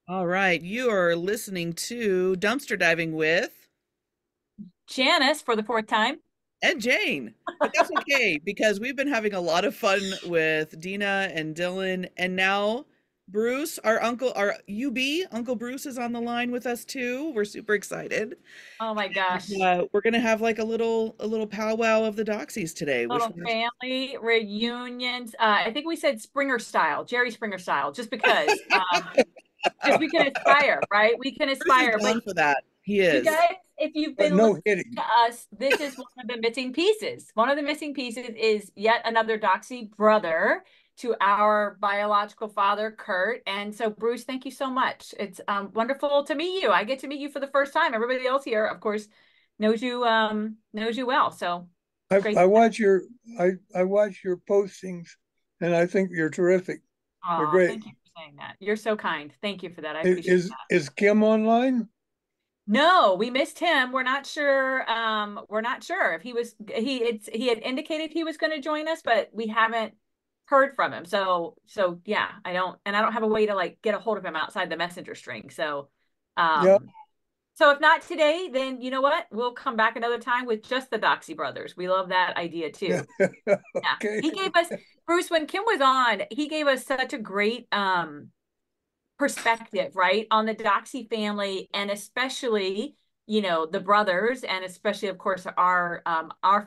All right, you are listening to Dumpster Diving with Janice for the fourth time. and Jane. But that's okay because we've been having a lot of fun with Dina and Dylan, and now Bruce, our uncle, our UB, Uncle Bruce is on the line with us too. We're super excited. Oh my gosh. We're gonna have like a little powwow of the Doxies today, which Little we're family reunions. I think we said Springer style, Jerry Springer style, just because we can aspire, right? We can Bruce is aspire. But down for that. He you is. guys, if you've but been no listening to hitting. us, this is one of the missing pieces. One of the missing pieces is yet another Doxy brother to our biological father, Kurt. And so, Bruce, thank you so much. It's wonderful to meet you. I get to meet you for the first time. Everybody else here, of course, knows you well. So it's I, great. I watch your I watch your postings, and I think you're terrific. They're Oh, great. thank you for saying that. You're so kind. Thank you for that. I Is appreciate is, that. is Kim online? No, we missed him. We're not sure. We're not sure if he had indicated he was going to join us, but we haven't heard from him. So yeah, I don't have a way to like get a hold of him outside the messenger string. Yeah. Um, so if not today, then you know what? We'll come back another time with just the Doxy brothers. We love that idea Yeah. too. Yeah. Okay. He gave us Bruce when Kim was on, he gave us such a great perspective, right, on the Doxy family, and especially, the brothers, and especially, of course, our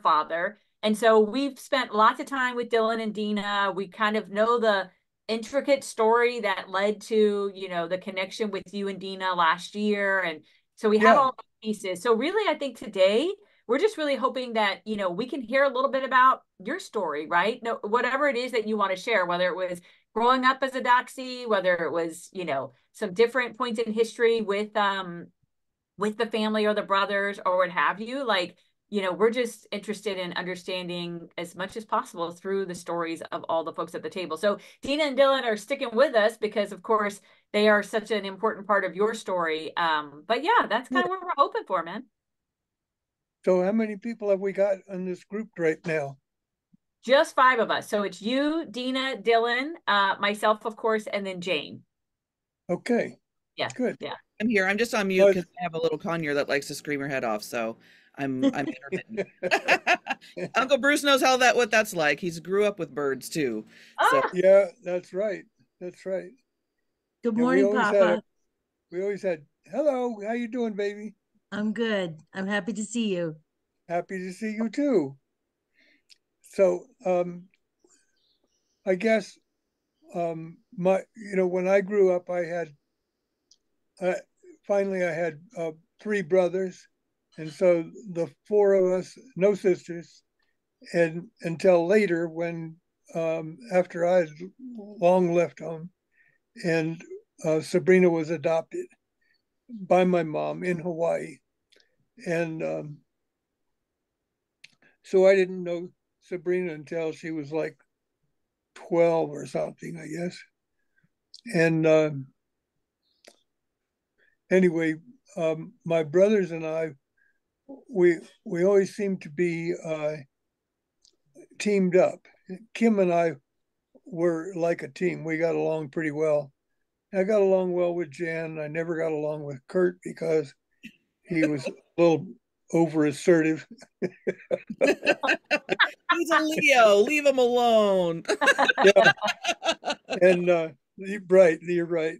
father. And so we've spent lots of time with Dylan and Dina. We kind of know the intricate story that led to, the connection with you and Dina last year. And so we have Yeah. all the pieces. So really, I think today we're just really hoping that, we can hear a little bit about your story, right? No, whatever it is that you want to share, whether it was growing up as a doxy, whether it was, some different points in history with the family or the brothers or what have you. Like, we're just interested in understanding as much as possible through the stories of all the folks at the table. So Dina and Dylan are sticking with us because of course they are such an important part of your story. But yeah, that's kind of what we're hoping for, man. So how many people have we got in this group right now? Just five of us. So it's you, Dina, Dylan, myself, of course, and then Jane. Okay. Yes. Good. Yeah. I'm here. I'm just on mute But because I have a little conure that likes to scream her head off, so I'm intermittent. Uncle Bruce knows how that what that's like. He's grew up with birds too. So Ah, yeah, that's right. That's right. Good And we morning, always had a Papa. we always had hello, how you doing, baby? I'm good. I'm happy to see you. Happy to see you too. So I guess my when I grew up uh, finally I had three brothers, and so the four of us, no sisters, and until later when after I had long left home, and Sabrina was adopted by my mom in Hawaii, and so I didn't know Sabrina until she was like 12 or something, I guess. And anyway, my brothers and I, we always seemed to be teamed up. Kim and I were like a team. We got along pretty well. I got along well with Jan. I never got along with Kurt because he was a little over assertive. he's a Leo. Leave him alone. Yeah, and you're right.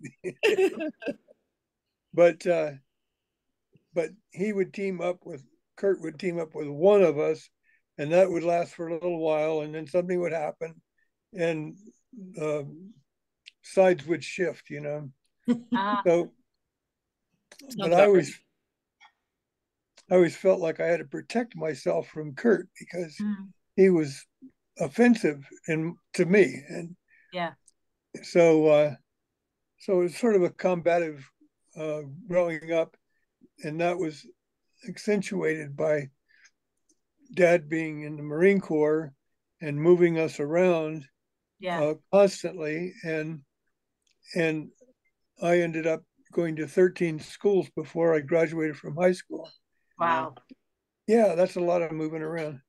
but but he would team up with Kurt would team up with one of us, and that would last for a little while, and then something would happen, and uh, sides would shift, you know. ah, So, but Sounds about I always felt like I had to protect myself from Kurt because mm, he was offensive to me, and yeah. so so it was sort of a combative growing up, and that was accentuated by Dad being in the Marine Corps and moving us around Yeah. constantly, and I ended up going to 13 schools before I graduated from high school. wow. Wow. Yeah, that's a lot of moving around.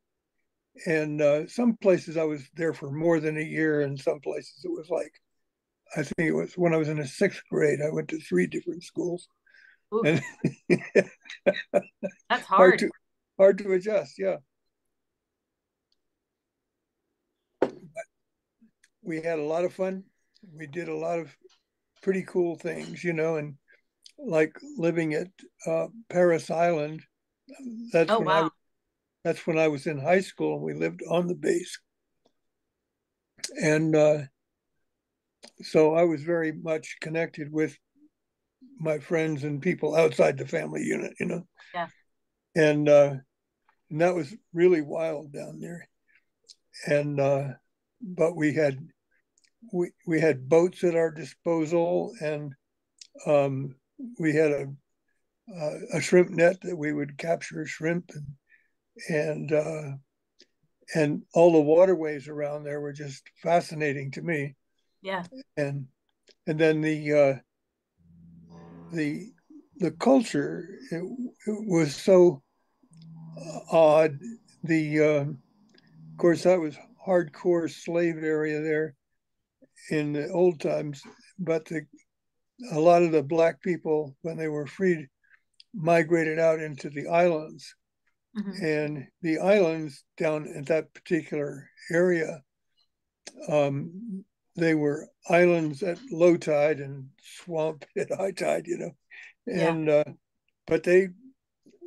And some places I was there for more than a year, and some places it was like I think it was when I was in the sixth grade. I went to three different schools, Oof, and that's hard hard. to hard to adjust. Yeah, we had a lot of fun. We did a lot of pretty cool things, and like living at Paris Island. That's Oh, when wow. I was in high school, and we lived on the base, and so I was very much connected with my friends and people outside the family unit. Yeah. And that was really wild down there. And but we had boats at our disposal, and um, we had a shrimp net that we would capture shrimp, and all the waterways around there were just fascinating to me. Yeah. And then the the culture, it was so odd. Of course, that was hardcore slave area there in the old times, but a lot of the black people, when they were freed, migrated out into the islands. Hmm. And the islands down in that particular area, they were islands at low tide and swamp at high tide. Yeah. And but they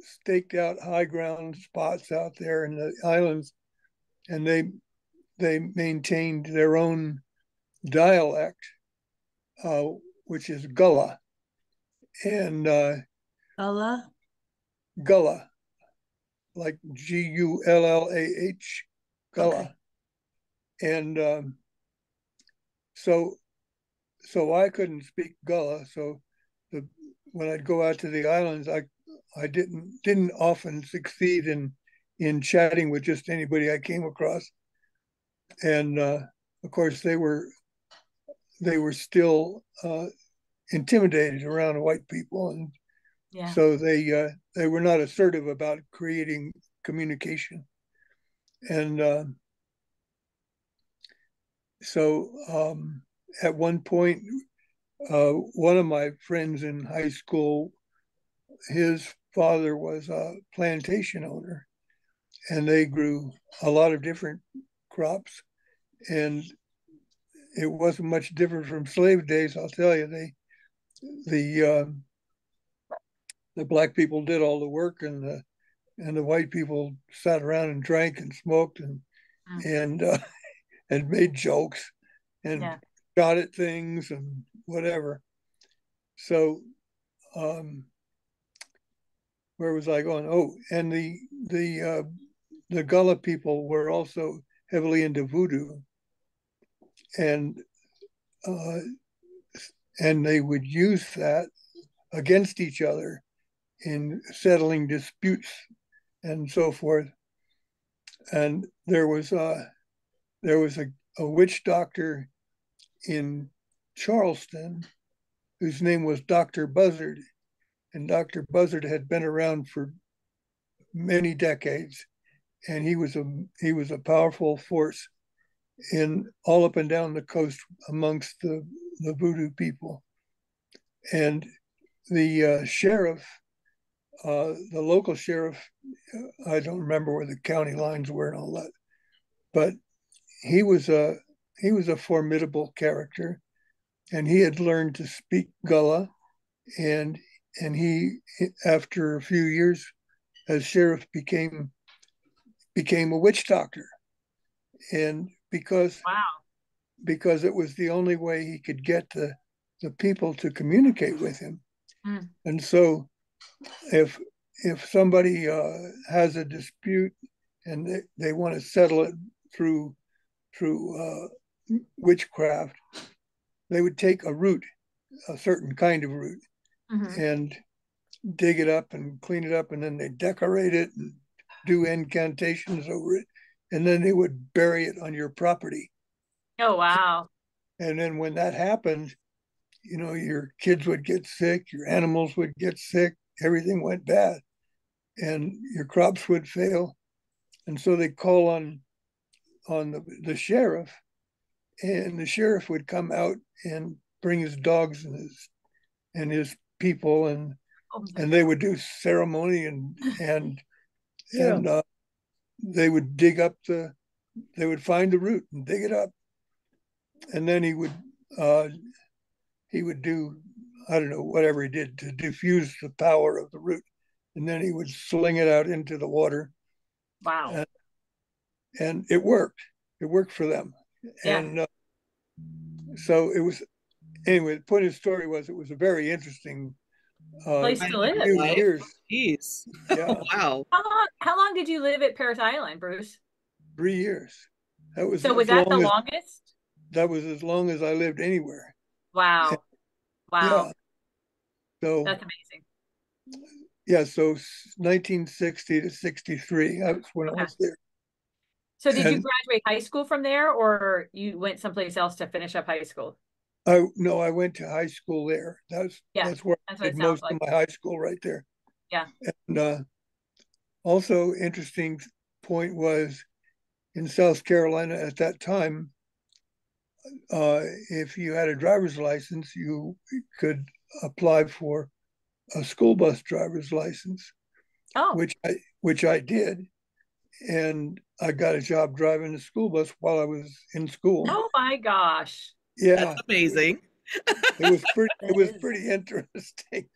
staked out high ground spots out there in the islands, and they maintained their own dialect, uh, which is Gullah, and Allah. Gullah, like Gullah, Okay. Gullah, and so I couldn't speak Gullah, so the when I'd go out to the islands, I didn't often succeed in chatting with just anybody I came across, and of course they were still intimidated around white people, and Yeah. so they were not assertive about creating communication, and so at one point, one of my friends in high school, his father was a plantation owner, and they grew a lot of different crops, and it wasn't much different from slave days. I'll tell you, the the black people did all the work, and the white people sat around and drank and smoked Mm. and and made jokes and Yeah. shot at things and whatever. So um, where was I going? Oh, and the Gullah people were also heavily into voodoo, and uh, and they would use that against each other in settling disputes and so forth. And there was a witch doctor in Charleston whose name was Dr. Buzzard, and Dr. Buzzard had been around for many decades, and he was a powerful force in all up and down the coast amongst the voodoo people. And the sheriff, the local sheriff, I don't remember where the county lines were and all that, but he was a he was a formidable character, and he had learned to speak Gullah, and he, after a few years as sheriff, became a witch doctor, and Wow. because it was the only way he could get the people to communicate with him. Mm. And so if somebody has a dispute and they want to settle it through witchcraft, they would take a root, a certain kind of root, Hmm. and dig it up and clean it up, and then they decorate it and do incantations over it, and then they would bury it on your property. Oh, wow. And then when that happened, your kids would get sick, your animals would get sick, everything went bad, and your crops would fail. And so they call on the sheriff, and the sheriff would come out and bring his dogs and his people, and they would do ceremony and Yeah. and they would they would find the root and dig it up, and then he would do, I don't know, whatever he did to diffuse the power of the root, and then he would sling it out into the water. Wow. And it worked. It worked for them. Yeah. And so it was, anyway, the point of the story was it was a very interesting Place to live. few Right? years. Jeez. Yeah, Wow. How long did you live at Parris Island, Bruce? 3 years. That was So was as that the long as longest? that was as long as I lived anywhere. And, Wow. Wow. yeah. So That's amazing. yeah, so 1960 to 63. That was when I Okay. was there. So did you And graduate high school from there, or you went someplace else to finish up high school? I went to high school there. Yeah, That's where that's I what did it sounds most like. of my high school, right there. Yeah. And also interesting point was in South Carolina at that time, if you had a driver's license, you could apply for a school bus driver's license, Oh, which I did, and I got a job driving a school bus while I was in school. oh my gosh. Yeah, That's amazing. it was pretty interesting.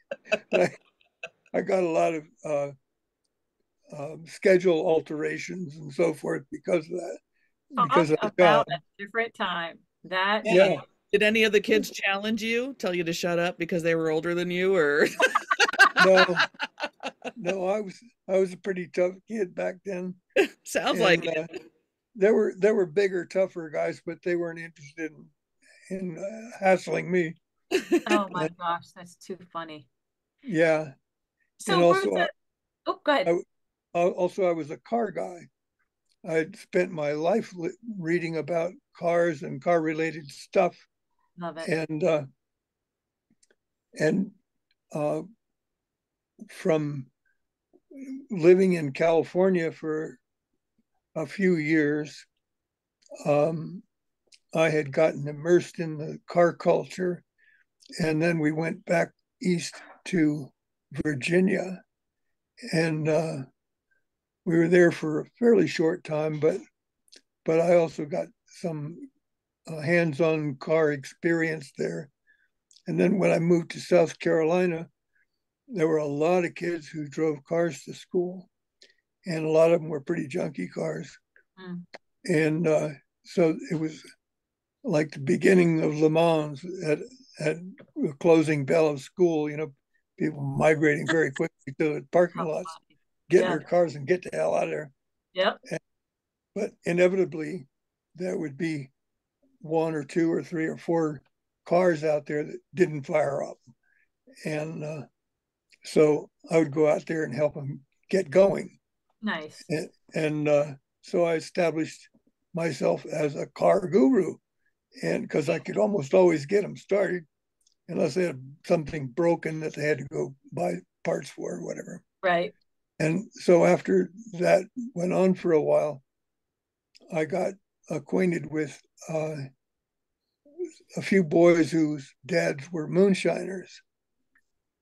I got a lot of schedule alterations and so forth because of that, because Talk of the about job. a different time. That Yeah. Yeah. Did any of the kids challenge you, tell you to shut up because they were older than you, or No, no, I was a pretty tough kid back then, sounds like and there were bigger, tougher guys, but they weren't interested in hassling me. oh my And gosh, that's too funny. yeah, and So Bruce, oh, go ahead. I was a car guy. I'd spent my life reading about cars and car related stuff, Love it. and from living in California for a few years, I had gotten immersed in the car culture, and then we went back east to Virginia, and we were there for a fairly short time, but I also got some hands-on car experience there. And then when I moved to South Carolina, there were a lot of kids who drove cars to school, and a lot of them were pretty junky cars. Mm. And so it was like the beginning of Le Mans at the closing bell of school, people migrating very quickly to the parking lots, get in Yeah. their cars and get the hell out of there. Yep. But inevitably, there would be one or two or three or four cars out there that didn't fire up. And so I would go out there and help them get going. Nice. And so I established myself as a car guru, and because I could almost always get them started unless they had something broken that they had to go buy parts for or whatever. Right. And so after that went on for a while, I got acquainted with a few boys whose dads were moonshiners,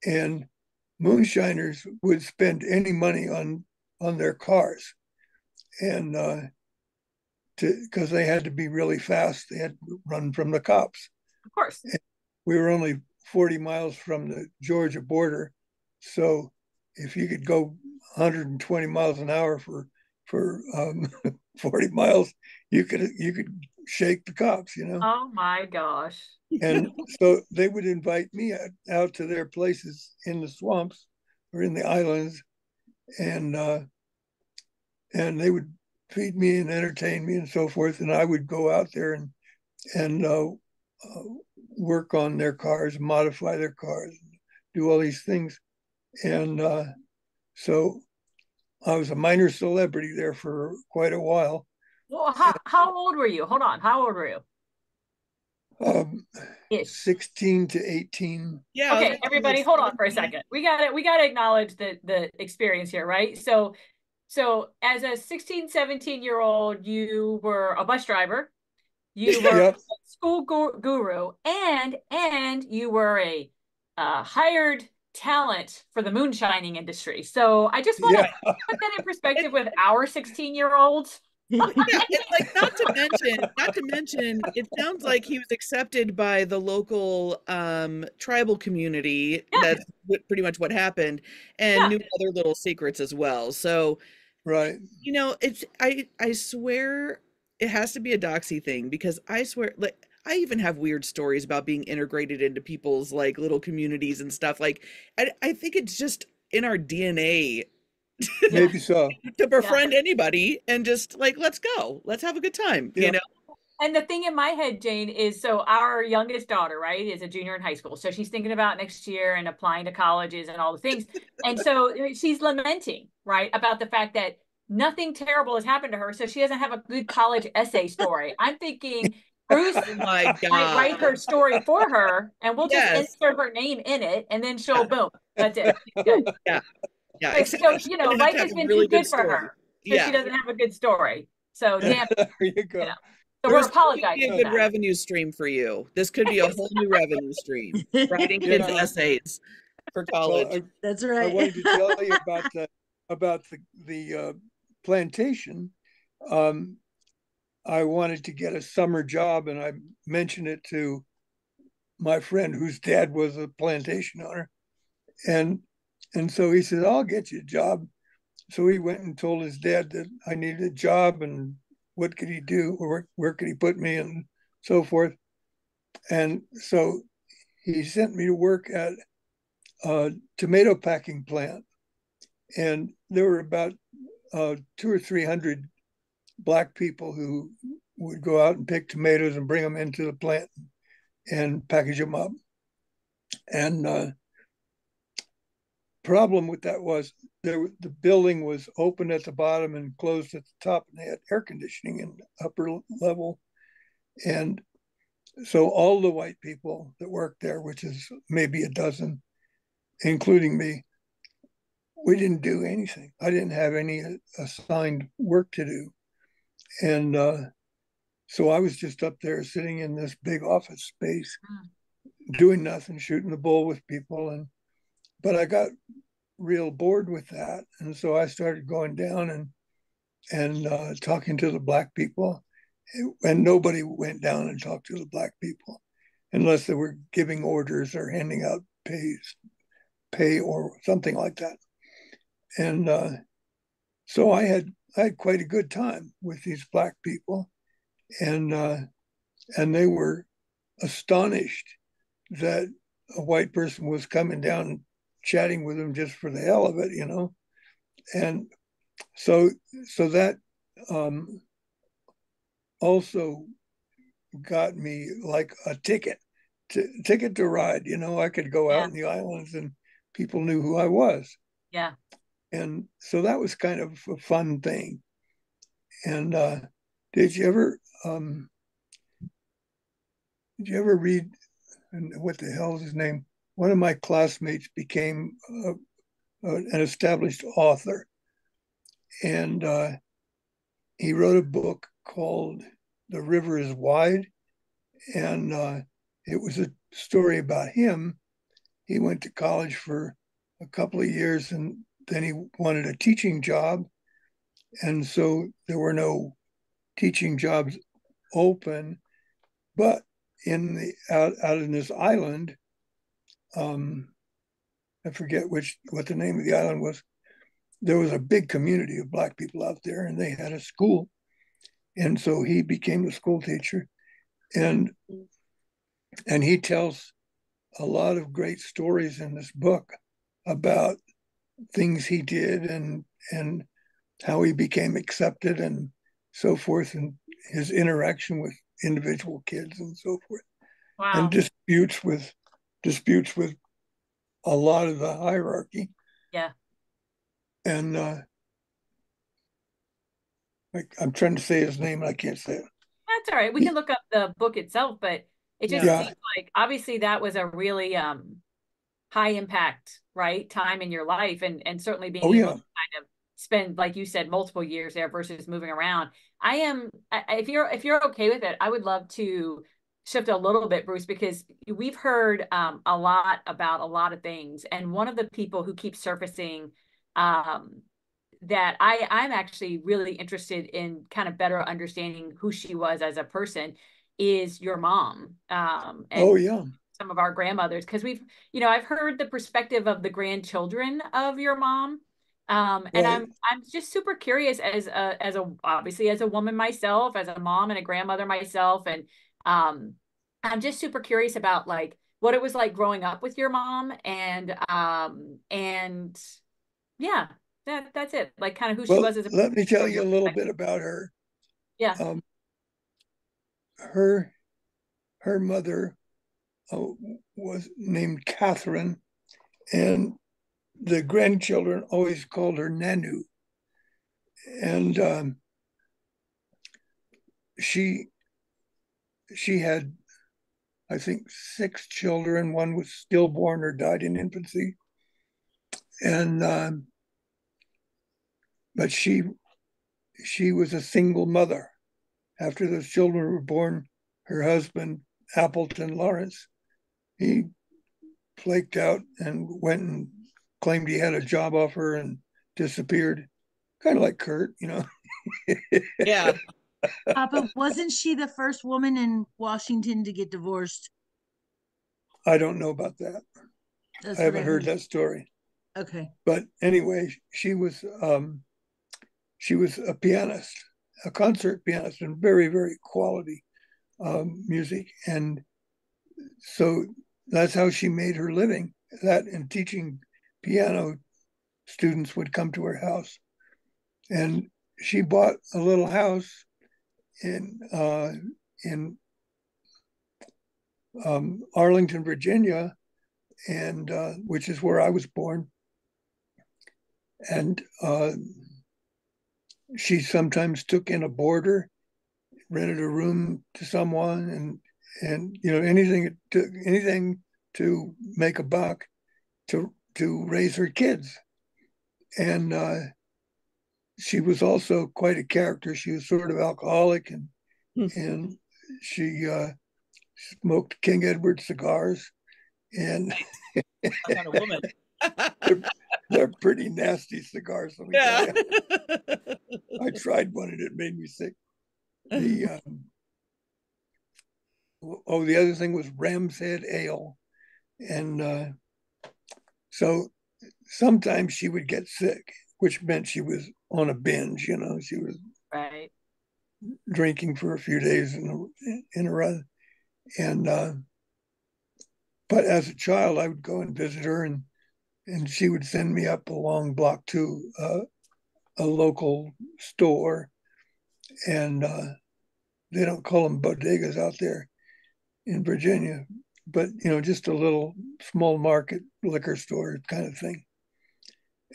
and moonshiners would spend any money on their cars, and because they had to be really fast, they had to run from the cops. Of course. And we were only 40 miles from the Georgia border, so if you could go 120 miles an hour for 40 miles, you could shake the cops, Oh my gosh. And so they would invite me out to their places in the swamps or in the islands, and they would feed me and entertain me and so forth. And I would go out there and work on their cars, modify their cars, do all these things. And so I was a minor celebrity there for quite a while. Well, how old were you? Hold on. How old were you? Ish. 16 to 18. Yeah. Okay, everybody, hold on for a second. We gotta acknowledge the experience here, right? So as a 16, 17-year-old, you were a bus driver. You were Yep. a school guru, and you were a hired talent for the moonshining industry. So I just want to Yeah. put that in perspective with our 16-year-olds. Yeah, and like not to mention, it sounds like he was accepted by the local tribal community. Yeah, That's pretty much what happened, and yeah, knew other little secrets as well. So, Right. it's I swear it has to be a doxy thing because I swear like I even have weird stories about being integrated into people's like little communities and stuff. Like I think it's just in our DNA yeah, Maybe so. to yeah. befriend anybody and just like let's go. Let's have a good time, Yeah. And the thing in my head, Jane, is so our youngest daughter, right, is a junior in high school. So she's thinking about next year and applying to colleges and all the things. And so she's lamenting, right, about the fact that nothing terrible has happened to her. So she doesn't have a good college essay story. I'm thinking Bruce Oh my might God. write her story for her and we'll just Yes. insert her name in it and then she'll Yeah. boom. That's it. She's good. Yeah. Yeah. So, Except so she's you know, gonna have to life have has a been really too good good for story. her because she Yeah. doesn't have a good story. So damn, There you go. you know. So we're Bruce, this could be apologizing a for good that. revenue stream for you. This could be a whole new revenue stream. Writing kids' Yeah. essays for Well, college. That's I right. wanted to tell you about the plantation. Um, I wanted to get a summer job, and I mentioned it to my friend whose dad was a plantation owner, and so he said, "I'll get you a job." So he went and told his dad that I needed a job and what could he do, or where could he put me, and so forth. And so he sent me to work at a tomato packing plant, and there were about 200 or 300 black people who would go out and pick tomatoes and bring them into the plant and package them up. And problem with that was the building was open at the bottom and closed at the top, and they had air conditioning in the upper level. And so all the white people that worked there, which is maybe a dozen, including me, we didn't do anything. I didn't have any assigned work to do. And so I was just up there sitting in this big office space, doing nothing, shooting the bull with people. But I got real bored with that. And so I started going down and talking to the black people. And nobody went down and talked to the black people unless they were giving orders or handing out pay or something like that. And so I had quite a good time with these black people, and they were astonished that a white person was coming down and chatting with them just for the hell of it, And so that also got me like a ticket to ride. I could go out Yeah, in the islands and people knew who I was. yeah. And so that was kind of a fun thing. And did you ever read, and what the hell is his name? One of my classmates became an established author, and he wrote a book called "The River Is Wide," and it was a story about him. He went to college for a couple of years, and then he wanted a teaching job, and so there were no teaching jobs open. But out in this island, I forget what the name of the island was. There was a big community of black people out there, and they had a school, and so he became a school teacher, and he tells a lot of great stories in this book about things he did and how he became accepted and so forth, and his interaction with individual kids and so forth, and Wow. disputes with a lot of the hierarchy. Yeah. And I'm trying to say his name and I can't say it. That's all right. We can look up the book itself, but it just Yeah. seems like obviously that was a really high impact, right, time in your life, and certainly being Oh able yeah. to kind of spend, like you said, multiple years there versus moving around. if you're okay with it, I would love to shift a little bit, Bruce, because we've heard a lot about a lot of things. And one of the people who keeps surfacing that I'm actually really interested in kind of better understanding who she was as a person is your mom. Oh, And yeah. some of our grandmothers, because I've heard the perspective of the grandchildren of your mom. And Right. I'm just super curious as a obviously as a woman myself, as a mom and a grandmother myself, and I'm just super curious about like what it was like growing up with your mom, and yeah, that's it. Like kind of who she Well, was as a let me tell from you your a little perspective. bit about her. Yeah. Um, her her mother was named Catherine, and the grandchildren always called her Nanu. And she had, I think, 6 children. One was stillborn or died in infancy, and but she was a single mother. After those children were born, her husband Appleton Lawrence, he flaked out and went and claimed he had a job offer and disappeared, kind of like Kurt, you know. Yeah. Papa, wasn't she the first woman in Washington to get divorced? I don't know about that. That's I what I haven't heard heard. that story. Okay. But anyway, she was a pianist, a concert pianist, and very, very quality music. And so that's how she made her living. That and teaching piano, students would come to her house. And she bought a little house in Arlington, Virginia, and which is where I was born. And she sometimes took in a boarder, rented a room to someone, and you know anything to make a buck to raise her kids. And she was also quite a character. She was sort of alcoholic, and she smoked King Edward cigars, and What kind of woman? they're, they're pretty nasty cigars. Let me tell Yeah. you, I tried one and it made me sick. The the other thing was Ram's Head Ale, and so sometimes she would get sick, which meant she was on a binge. You know, she was Right. drinking for a few days in a row, and but as a child, I would go and visit her, and she would send me up a long block to a local store, and they don't call them bodegas out there in Virginia, but you know, just a little small market liquor store kind of thing.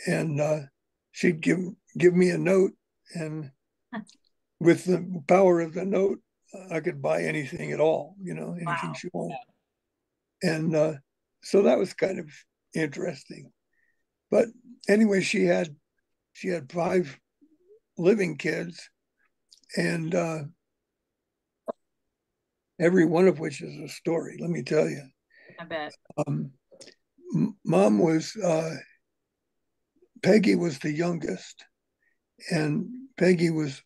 And she'd give me a note, and with the power of the note, I could buy anything at all, you know, anything Wow. she wanted. And so that was kind of interesting. But anyway, she had 5 living kids, and every one of which is a story. Let me tell you. I bet. Um, Mom was Peggy was the youngest, and Peggy was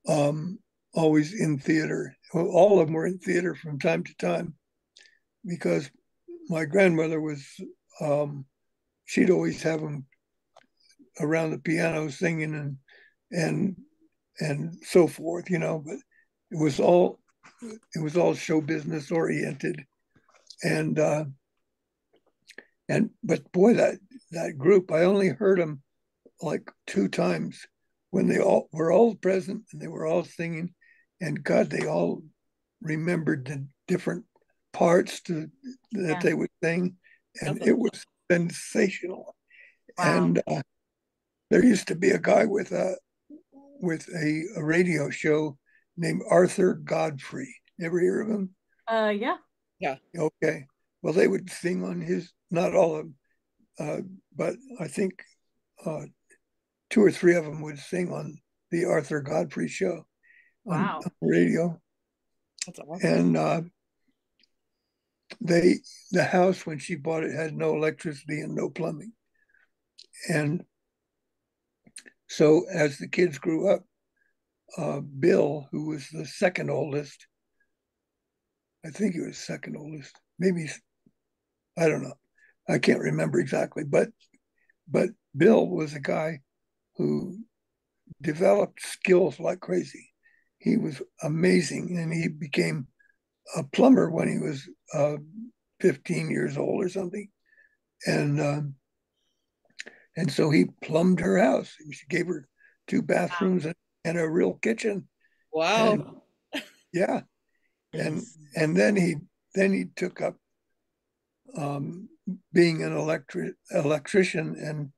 um, always in theater. Well, all of them were in theater from time to time because my grandmother was. She'd always have them around the piano singing and and so forth, you know. But it was all show business oriented, and but boy, that group, I only heard them like 2 times when they all were all present and they were all singing, and God, they all remembered the different parts that Yeah. they would sing, and That's a, it was sensational. Wow. And there used to be a guy with a radio show named Arthur Godfrey. You ever hear of him? Yeah. yeah. Okay. Well, they would sing on his, not all of them, but I think 2 or 3 of them would sing on the Arthur Godfrey show Wow. on radio. That's awesome. And the house when she bought it had no electricity and no plumbing. And so as the kids grew up, Bill, who was the second oldest, I think he was second oldest, maybe, I don't know, I can't remember exactly, but Bill was a guy who developed skills like crazy. He was amazing, and he became a plumber when he was 15 years old or something. And so he plumbed her house. She gave her 2 bathrooms and a real kitchen. Wow. And, yeah. Yes. And then he took up being an electrician,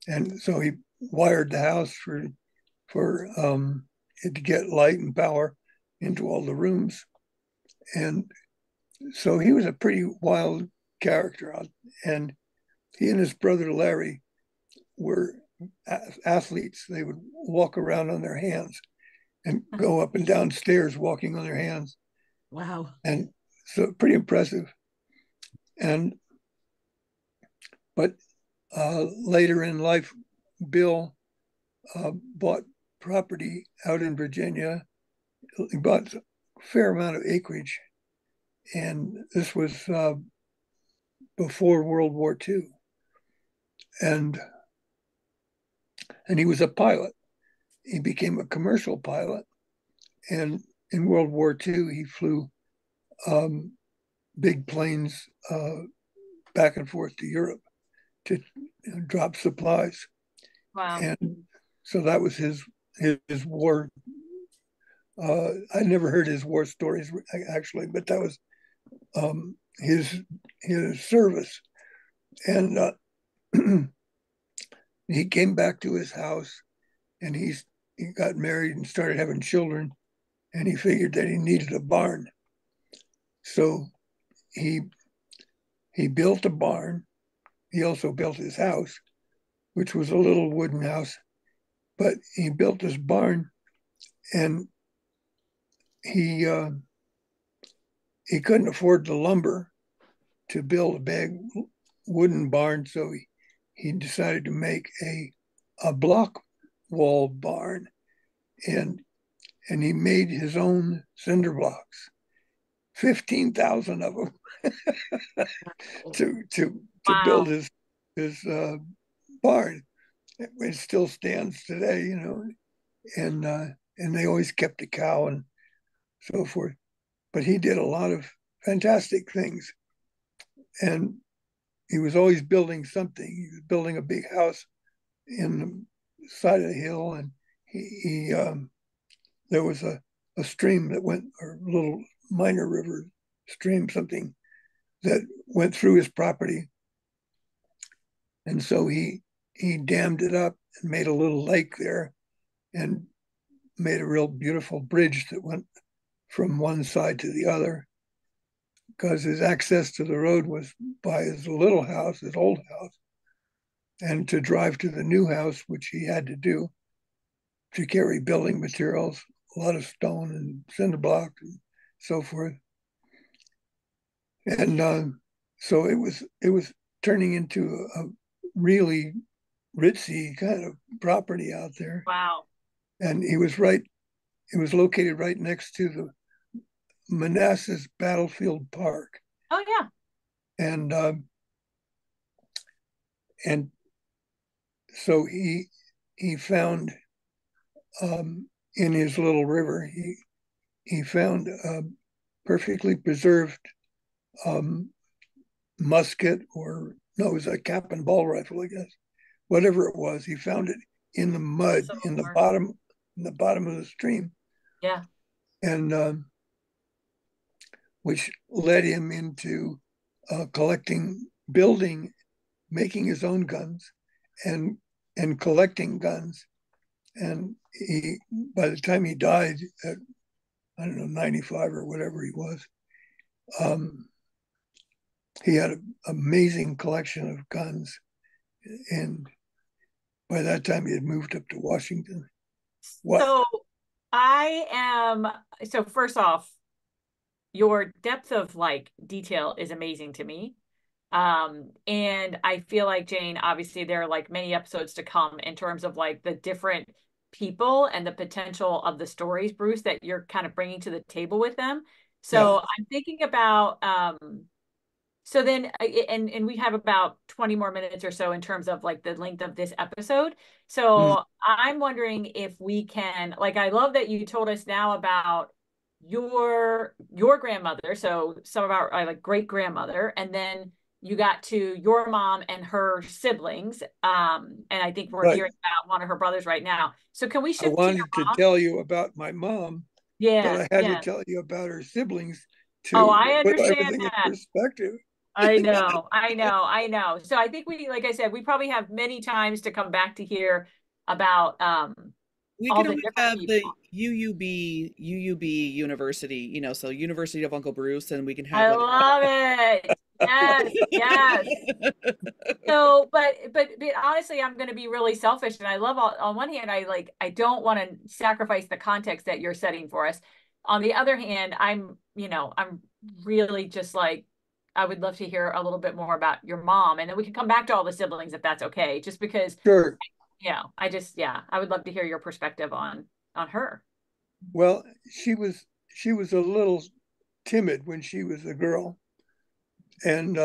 and so he wired the house for it to get light and power into all the rooms. And so he was a pretty wild character. And he and his brother Larry were athletes. They would walk around on their hands and go up and down stairs walking on their hands. Wow. And so pretty impressive. But later in life, Bill bought property out in Virginia. He bought a fair amount of acreage. And this was before World War II. And he was a pilot. He became a commercial pilot. And in World War II, he flew big planes back and forth to Europe to drop supplies. Wow. And so that was his war. I never heard his war stories actually, but that was his service. And he came back to his house, and he got married and started having children, and he figured that he needed a barn. So he built a barn. He also built his house, which was a little wooden house, but he built this barn, and he couldn't afford the lumber to build a big wooden barn, so he decided to make a block wall barn, and he made his own cinder blocks, 15,000 of them, to build his barn. It still stands today, and they always kept a cow and so forth. But he did a lot of fantastic things, and he was always building something. He was building a big house in the side of the hill, and he there was a stream that went, or a little minor river stream, something that went through his property, and so he dammed it up and made a little lake there, and made a real beautiful bridge that went from one side to the other, because his access to the road was by his little house, his old house, and to drive to the new house, which he had to do to carry building materials, a lot of stone and cinder block and so forth. And so it was turning into a really ritzy kind of property out there. Wow. And it was located right next to the Manassas Battlefield Park. Oh yeah. And so he found in his little river, he found a perfectly preserved musket, or no, it was a cap and ball rifle, I guess. Whatever it was, he found it in the mud, So in the smart. bottom of the stream. Yeah. And which led him into making his own guns, and collecting guns. And by the time he died at, I don't know, 95 or whatever he was, he had an amazing collection of guns. And by that time he had moved up to Washington. What? So I am, so first off, your depth of like detail is amazing to me. And I feel like Jane, obviously there are like many episodes to come in terms of like the different people and the potential of the stories, Bruce, that you're kind of bringing to the table with them. Yeah. So I'm thinking about so then and we have about 20 more minutes or so in terms of like the length of this episode. Mm, So I'm wondering if we can, like, I love that you told us now about your grandmother, so some of our like great grandmother, and then you got to your mom and her siblings. And I think we're right. hearing about one of her brothers right now. So can we I shift to your wanted to mom? tell you about my mom, but Yeah, I had to yeah. tell you about her siblings Oh, to I put understand everything in that. perspective. I know, I know, I know. So I think we, like I said, we probably have many times to come back to hear about We all can the always different have people. the UUB University, so University of Uncle Bruce, and we can have I like love it. Yes, yes. So, but honestly, I'm going to be really selfish, and I love on one hand, I don't want to sacrifice the context that you're setting for us. On the other hand, I'm really just like I would love to hear a little bit more about your mom, and then we can come back to all the siblings if that's okay. Just because, Sure. yeah, I would love to hear your perspective on her. Well, she was a little timid when she was a girl, and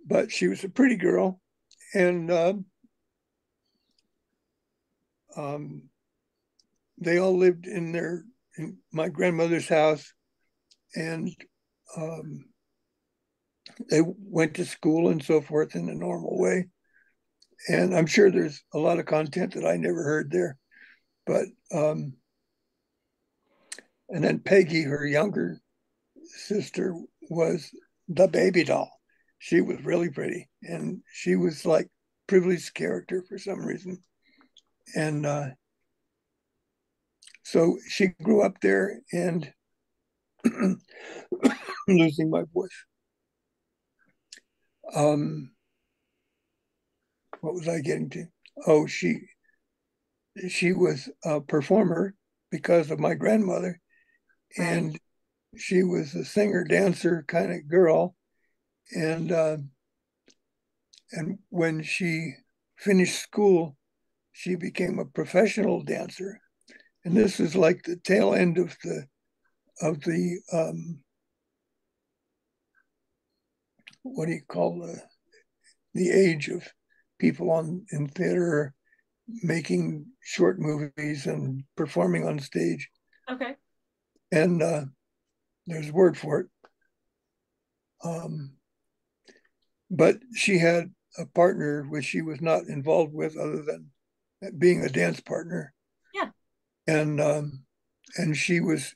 but she was a pretty girl, and um, they all lived in my grandmother's house, and um, they went to school and so forth in a normal way. And I'm sure there's a lot of content that I never heard there, but and then Peggy, her younger sister, was the baby doll. She was really pretty, and she was like privileged character for some reason. And so she grew up there, and losing my voice. Um, what was I getting to? Oh, she was a performer because of my grandmother, Right. and she was a singer dancer kind of girl. And when she finished school, she became a professional dancer. And this is like the tail end of the what do you call the age of people on in theater making short movies and performing on stage. Okay. And there's a word for it. Um, but she had a partner which she was not involved with other than being a dance partner. Yeah. And she was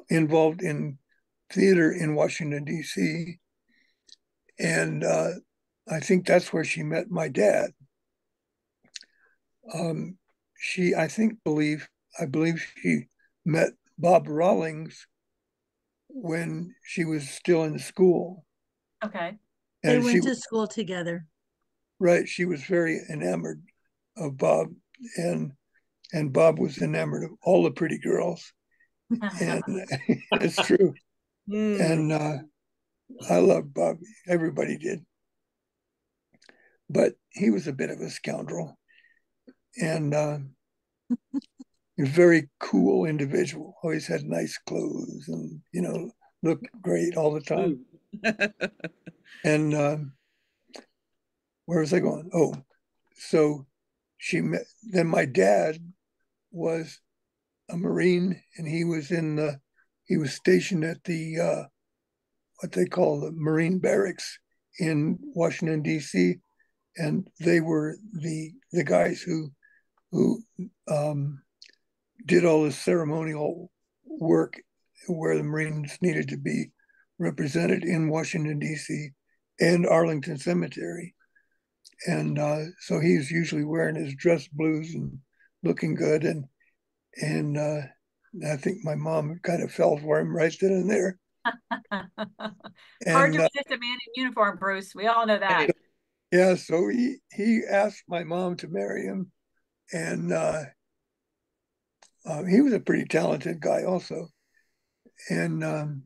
involved in theater in Washington D.C. And I think that's where she met my dad. Um, she, I believe she met Bob Rawlings when she was still in school, Okay. They and went to school together. right, she was very enamored of Bob, and and Bob was enamored of all the pretty girls, and it's true. hmm. And I loved Bob. Everybody did, but he was a bit of a scoundrel, and a very cool individual. Always had nice clothes, and looked great all the time. Ooh. And where was I going? Oh, so she met. Then my dad was a Marine, and he was stationed at the what they call the Marine barracks in Washington D.C. And they were the guys who did all the ceremonial work where the Marines needed to be represented in Washington D.C. and Arlington Cemetery. And so he's usually wearing his dress blues and looking good. And I think my mom kind of fell for him right then and there. Hard And to resist a man in uniform, Bruce. We all know that. Right. yeah, so he asked my mom to marry him, and he was a pretty talented guy also, and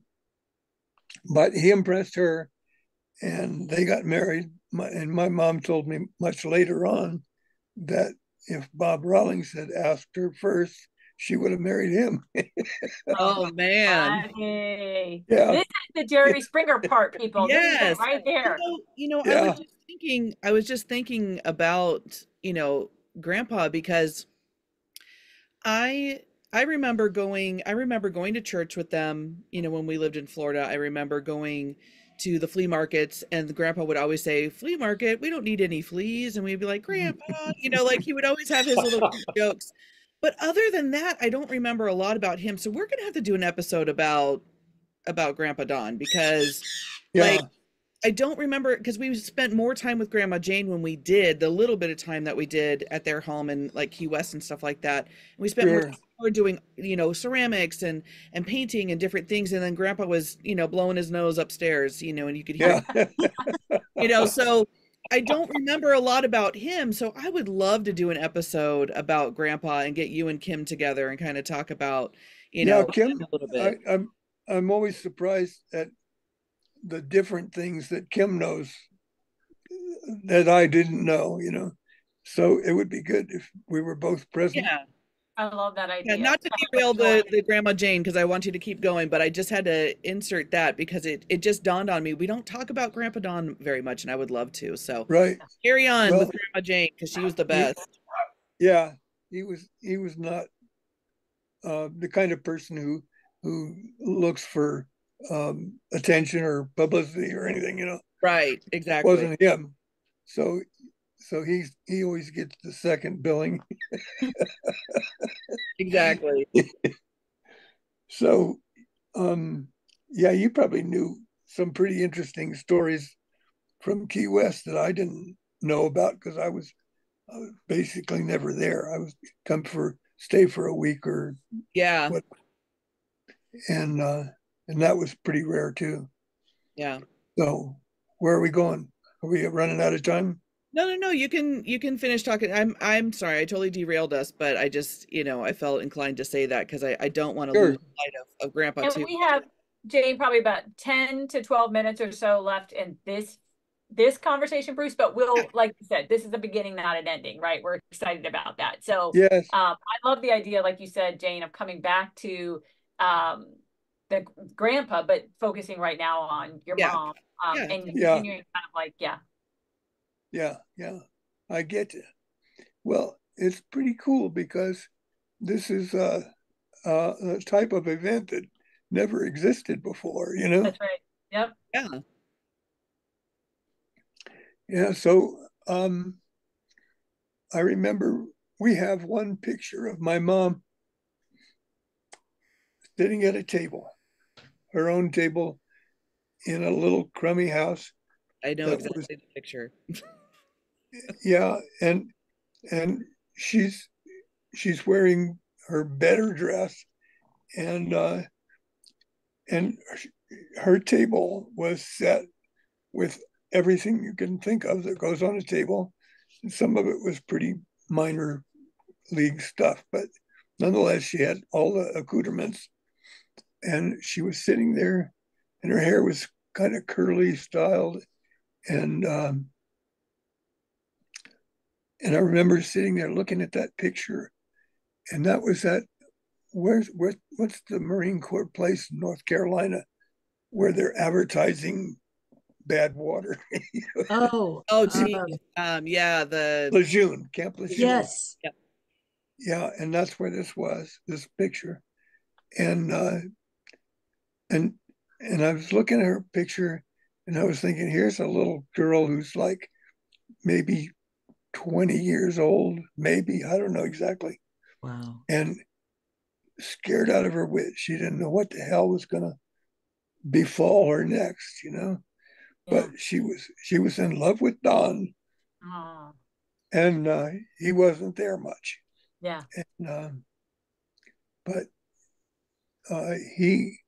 but he impressed her, and they got married. And my mom told me much later on that if Bob Rawlings had asked her first, she would have married him. Oh man. Funny. Yeah, This is the Jerry Springer part, people. This is it Yes. right there. yeah. I was just thinking about, grandpa because I I remember going to church with them, when we lived in Florida. I remember going to the flea markets and the grandpa would always say, "Flea market, we don't need any fleas." And we'd be like, "Grandpa," like he would always have his little cute jokes. But other than that, I don't remember a lot about him. So we're gonna have to do an episode about Grandpa Don because like Yeah, I don't remember because we spent more time with Grandma Jane when we did the little bit of time that we did at their home in like Key West and stuff like that. And we spent more sure. time more doing, ceramics and painting and different things. And then Grandpa was, blowing his nose upstairs, and you could hear, Yeah, so I don't remember a lot about him. So I would love to do an episode about Grandpa and get you and Kim together and kind of talk about, yeah. him Kim, a little I, bit. I'm always surprised at the different things that Kim knows that I didn't know. So it would be good if we were both present. Yeah. I love that Yeah, idea. not to derail the Grandma Jane because I want you to keep going, but I just had to insert that because it just dawned on me. We don't talk about Grandpa Don very much, and I would love to. So Right. carry on with Well, Grandma Jane because she was the he, best. yeah, he was not the kind of person who looks for attention or publicity or anything. Right, exactly. Wasn't him. So he always gets the second billing. Exactly. So yeah, you probably knew some pretty interesting stories from Key West that I didn't know about because I was basically never there. I was stay for a week or Yeah, what, and that was pretty rare too. yeah. So where are we going? Are we running out of time? No, no, no. You can finish talking. I'm sorry. I totally derailed us, but I just, I felt inclined to say that because I don't want to lose Sure. sight of Grandpa And too. we have, Jane, probably about 10 to 12 minutes or so left in this conversation, Bruce, but we'll, like you said, this is a beginning, not an ending, right? We're excited about that. So Yes. I love the idea, like you said, Jane, of coming back to um, the grandpa, but focusing right now on your Yeah, mom yeah, and Yeah. continuing kind of like, yeah. Yeah. Yeah. I get you. Well, it's pretty cool because this is a type of event that never existed before. That's right. Yep. yeah. Yeah. So I remember we have one picture of my mom sitting at a table, her own table in a little crummy house I know that was, exactly the picture. yeah, and she's wearing her better dress, and and her table was set with everything you can think of that goes on a table. And some of it was pretty minor league stuff, but nonetheless, she had all the accoutrements, and she was sitting there, and her hair was kind of curly styled, and I remember sitting there looking at that picture, and that was at what's the Marine Corps place in North Carolina where they're advertising bad water? Oh, Oh, geez. Yeah, Lejeune, Camp Lejeune. yes. yeah, Yeah, and that's where this picture, and and and I was looking at her picture, and I was thinking, here's a little girl who's like maybe 20 years old, maybe I don't know exactly, Wow. and scared out of her wits. She didn't know what the hell was going to befall her next. Yeah. But she was in love with Don, Oh, and he wasn't there much. yeah. And, but he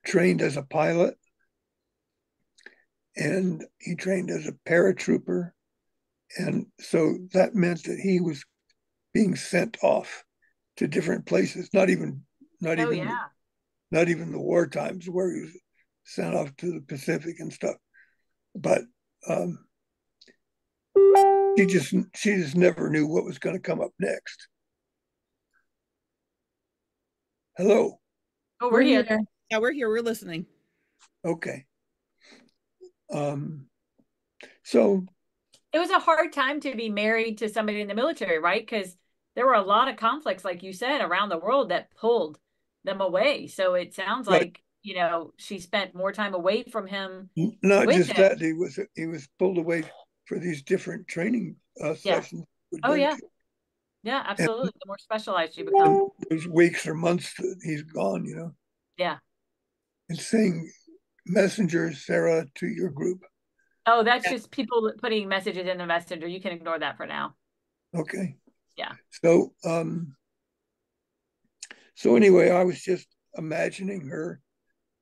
trained as a pilot, and he trained as a paratrooper, and so that meant that he was being sent off to different places. Not even Oh yeah. not even the war times where he was sent off to the Pacific and stuff. But she just never knew what was going to come up next. Hello. Oh, We're we're here. here. Yeah, we're here. We're listening. Okay. So It was a hard time to be married to somebody in the military, right? Because there were a lot of conflicts, like you said, around the world that pulled them away. So it sounds right, like, you know, she spent more time away from him not with just him. that, he was pulled away for these different training Yeah. sessions would Oh go yeah. to. Yeah, And, absolutely. The more specialized you become. and those weeks or months that he's gone, you know, Yeah. and saying messenger Sarah to your group. Oh, that's just people putting messages in the messenger. You can ignore that for now. Okay. Yeah. So so anyway, I was just imagining her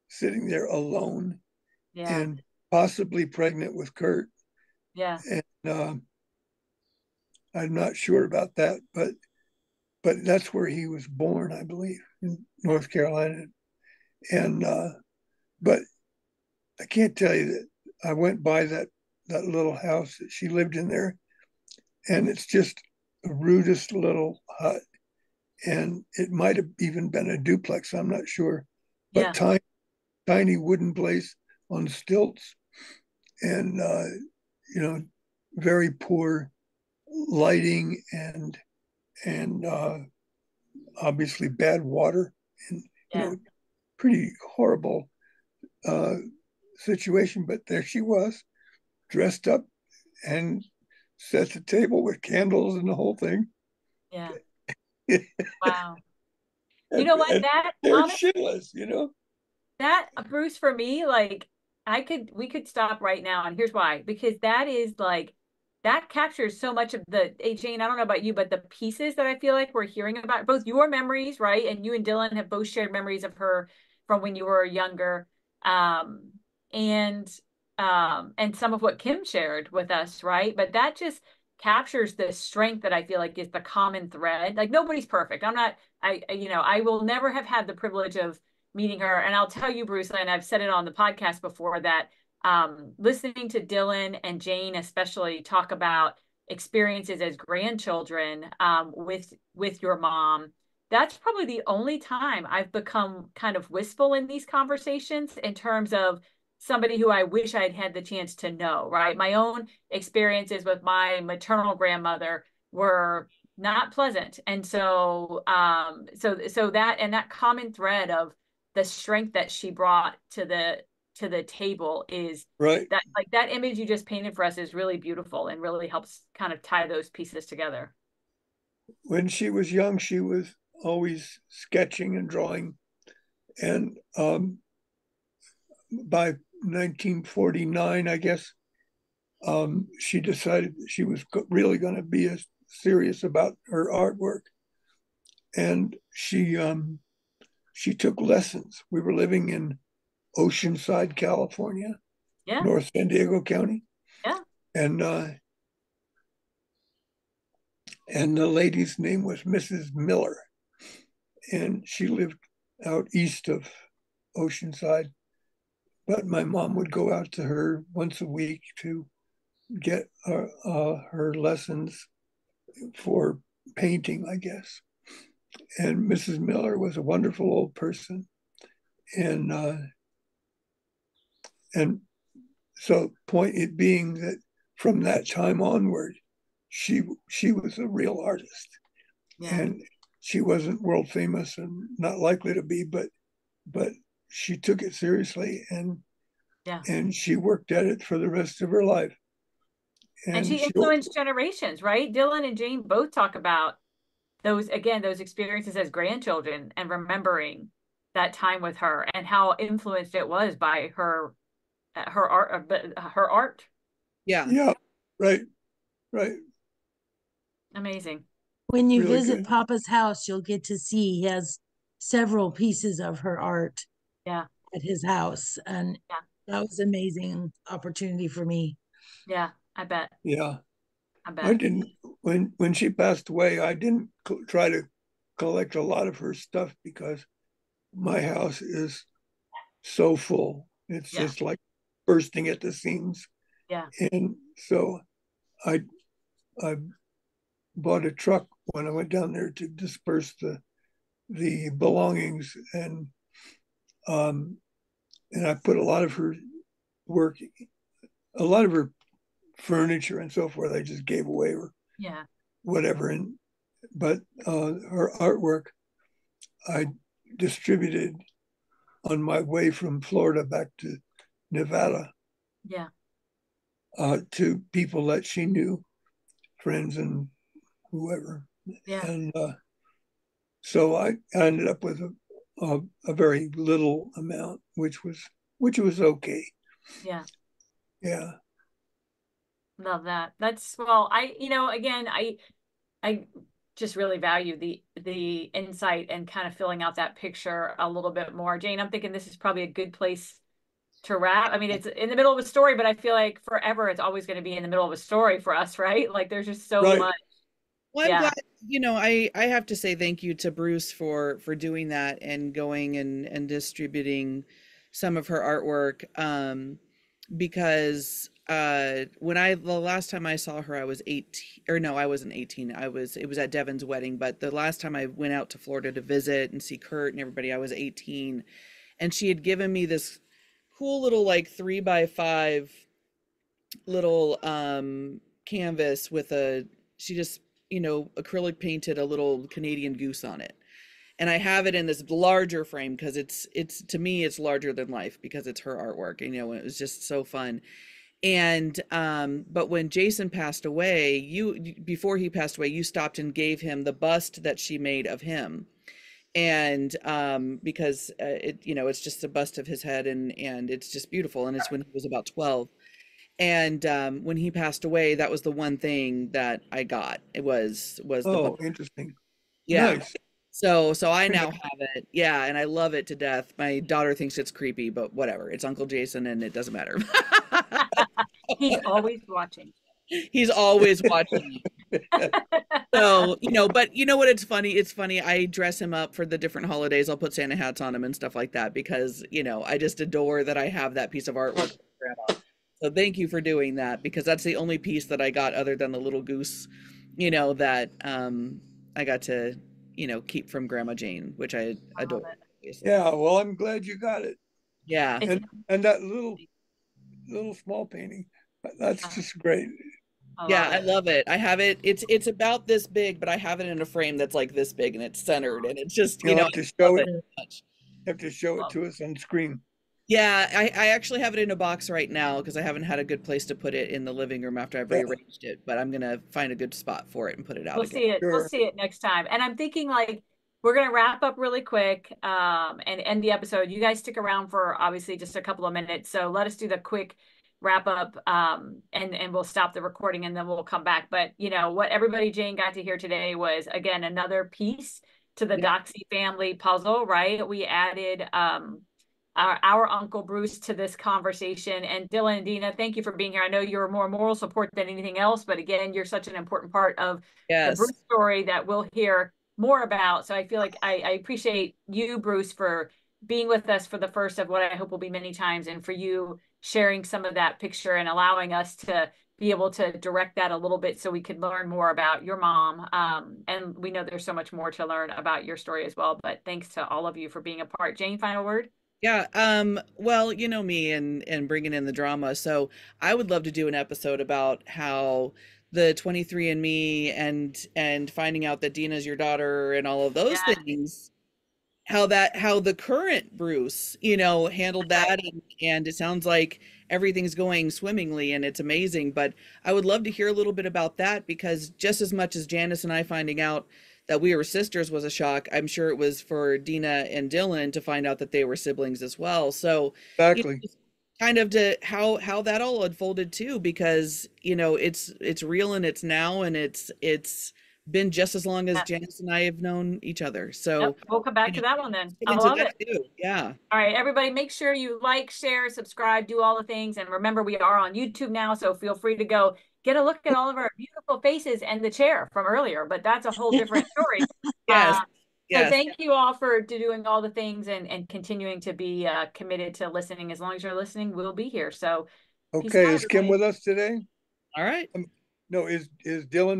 sitting there alone Yeah. and possibly pregnant with Kurt. Yeah. And I'm not sure about that, but that's where he was born, I believe, in North Carolina. And but I can't tell you that I went by that little house that she lived in there, and it's just the rudest little hut, and it might have even been a duplex. I'm not sure, but Yeah. tiny wooden place on stilts, and you know, very poor lighting and obviously bad water, and you Yeah. know, pretty horrible uh, situation. But there she was, dressed up and set the table with candles and the whole thing. Yeah. and, Wow. You know what? and That there honest she was, you know. that Bruce for me, like we could stop right now, and here's why. Because that is like that captures so much of the Jane, I don't know about you, but the pieces that I feel like we're hearing about, both your memories, right? And you and Dylan have both shared memories of her from when you were younger. Um, and and some of what Kim shared with us, right? But that just captures the strength that I feel like is the common thread. Like nobody's perfect. I'm not, you know, I will never have had the privilege of meeting her. And I'll tell you, Bruce, and I've said it on the podcast before, that listening to Dylan and Jane especially talk about experiences as grandchildren with your mom, that's probably the only time I've become kind of wistful in these conversations in terms of somebody who I wish I'd had the chance to know, right? My own experiences with my maternal grandmother were not pleasant. And so so that, and that common thread of the strength that she brought to the table is Right. that, like, that image you just painted for us is really beautiful and really helps kind of tie those pieces together. When she was young, she was always sketching and drawing, and by 1949, I guess, she decided that she was really going to be serious about her artwork, and she took lessons. We were living in Oceanside, California, Yeah. North San Diego County, Yeah. and the lady's name was Mrs. Miller, and she lived out east of Oceanside. But my mom would go out to her once a week to get her lessons for painting, I guess. And Mrs. Miller was a wonderful old person, and and so point it being that from that time onward, she was a real artist, Yeah. and she wasn't world famous and not likely to be, but she took it seriously, Yeah. and she worked at it for the rest of her life. And And she she influenced generations, right? Dylan and Jane both talk about those, again, those experiences as grandchildren and remembering that time with her and how influenced it was by her art, her art. Yeah. yeah, right, right, Amazing. When you really visit good. Papa's house, you'll get to see he has several pieces of her art Yeah. at his house. And Yeah. that was an amazing opportunity for me. Yeah. I bet. Yeah, I I bet. didn't when she passed away. I didn't try to collect a lot of her stuff because my house is so full. It's just like bursting at the seams. Yeah. And so I bought a truck when I went down there to disperse the belongings, and I put a lot of her work, a lot of her furniture and so forth, I just gave away or whatever. But her artwork I distributed on my way from Florida back to Nevada. Yeah. To people that she knew, friends and whoever. Yeah. And so I ended up with a very little amount, which was okay. Yeah. Yeah. Love that. That's, well, again, I just really value the insight and kind of filling out that picture a little bit more. Jane, I'm thinking this is probably a good place to wrap. I mean, it's in the middle of a story, but I feel like forever it's always going to be in the middle of a story for us, right? Like there's just so much. Well, I'm glad, I have to say thank you to Bruce for doing that and going and distributing some of her artwork. Because the last time I saw her, I was 18, or no, I wasn't 18. It was at Devin's wedding, but the last time I went out to Florida to visit and see Kurt and everybody, I was 18, and she had given me this cool little like 3x5 little canvas with she just acrylic painted a little Canadian goose on it, and I have it in this larger frame because it's to me it's larger than life because it's her artwork, and it was just so fun. And but when Jason passed away, before he passed away, you stopped and gave him the bust that she made of him, and because it's just a bust of his head, and it's just beautiful, and it's when he was about 12. And when he passed away, that was the one thing that I got. It was the book. Interesting. Yeah. Nice. So I now have it. Yeah, and I love it to death. My daughter thinks it's creepy, but whatever. It's Uncle Jason and it doesn't matter. He's always watching. He's always watching. So, but you know what? It's funny. It's funny. I dress him up for the different holidays. I'll put Santa hats on him and stuff like that because, I just adore that I have that piece of artwork from Grandma. So thank you for doing that because that's the only piece that I got other than the little goose, that I got to, keep from Grandma Jane, which I adore. Yeah, well, I'm glad you got it. Yeah. And that little small painting, that's just great. I love it. I have it. It's about this big, but I have it in a frame that's like this big and it's centered, and it's just, You have to show it. Have to show it to us on screen. Yeah, I actually have it in a box right now because I haven't had a good place to put it in the living room after I've rearranged it, but I'm gonna find a good spot for it and put it out. We'll see it. Sure. We'll see it next time. And I'm thinking like we're gonna wrap up really quick and end the episode. You guys stick around for obviously just a couple of minutes, so let us do the quick wrap up and we'll stop the recording and then we'll come back. But what everybody Jane got to hear today was again another piece to the Doxy family puzzle, right? We added our Uncle Bruce to this conversation. And Dylan and Dina, thank you for being here. I know you're more moral support than anything else, but again, you're such an important part of the Bruce story that we'll hear more about. So I feel like I appreciate you, Bruce, for being with us for the first of what I hope will be many times, and for you sharing some of that picture and allowing us to be able to direct that a little bit so we can learn more about your mom. And we know there's so much more to learn about your story as well, but thanks to all of you for being a part. Jane, final word? Yeah, well, me and bringing in the drama. So I would love to do an episode about how the 23andMe and finding out that Dina's your daughter and all of those things, how the current Bruce, handled that. And it sounds like everything's going swimmingly and it's amazing. But I would love to hear a little bit about that because just as much as Janice and I finding out that we were sisters was a shock, I'm sure it was for Dina and Dylan to find out that they were siblings as well. So exactly, kind of to how that all unfolded too, because it's real and it's now, and it's been just as long as Janice and I have known each other. So we'll come back to that one then. I love it. Too. Yeah. All right, everybody, make sure you like, share, subscribe, do all the things. And remember, we are on YouTube now, so feel free to go get a look at all of our beautiful faces and the chair from earlier, but that's a whole different story. Yes. Yes. thank you all for doing all the things and continuing to be committed to listening. As long as you're listening, we'll be here. So peace Okay, out, is Kim everybody. with us today? All right. No, is Dylan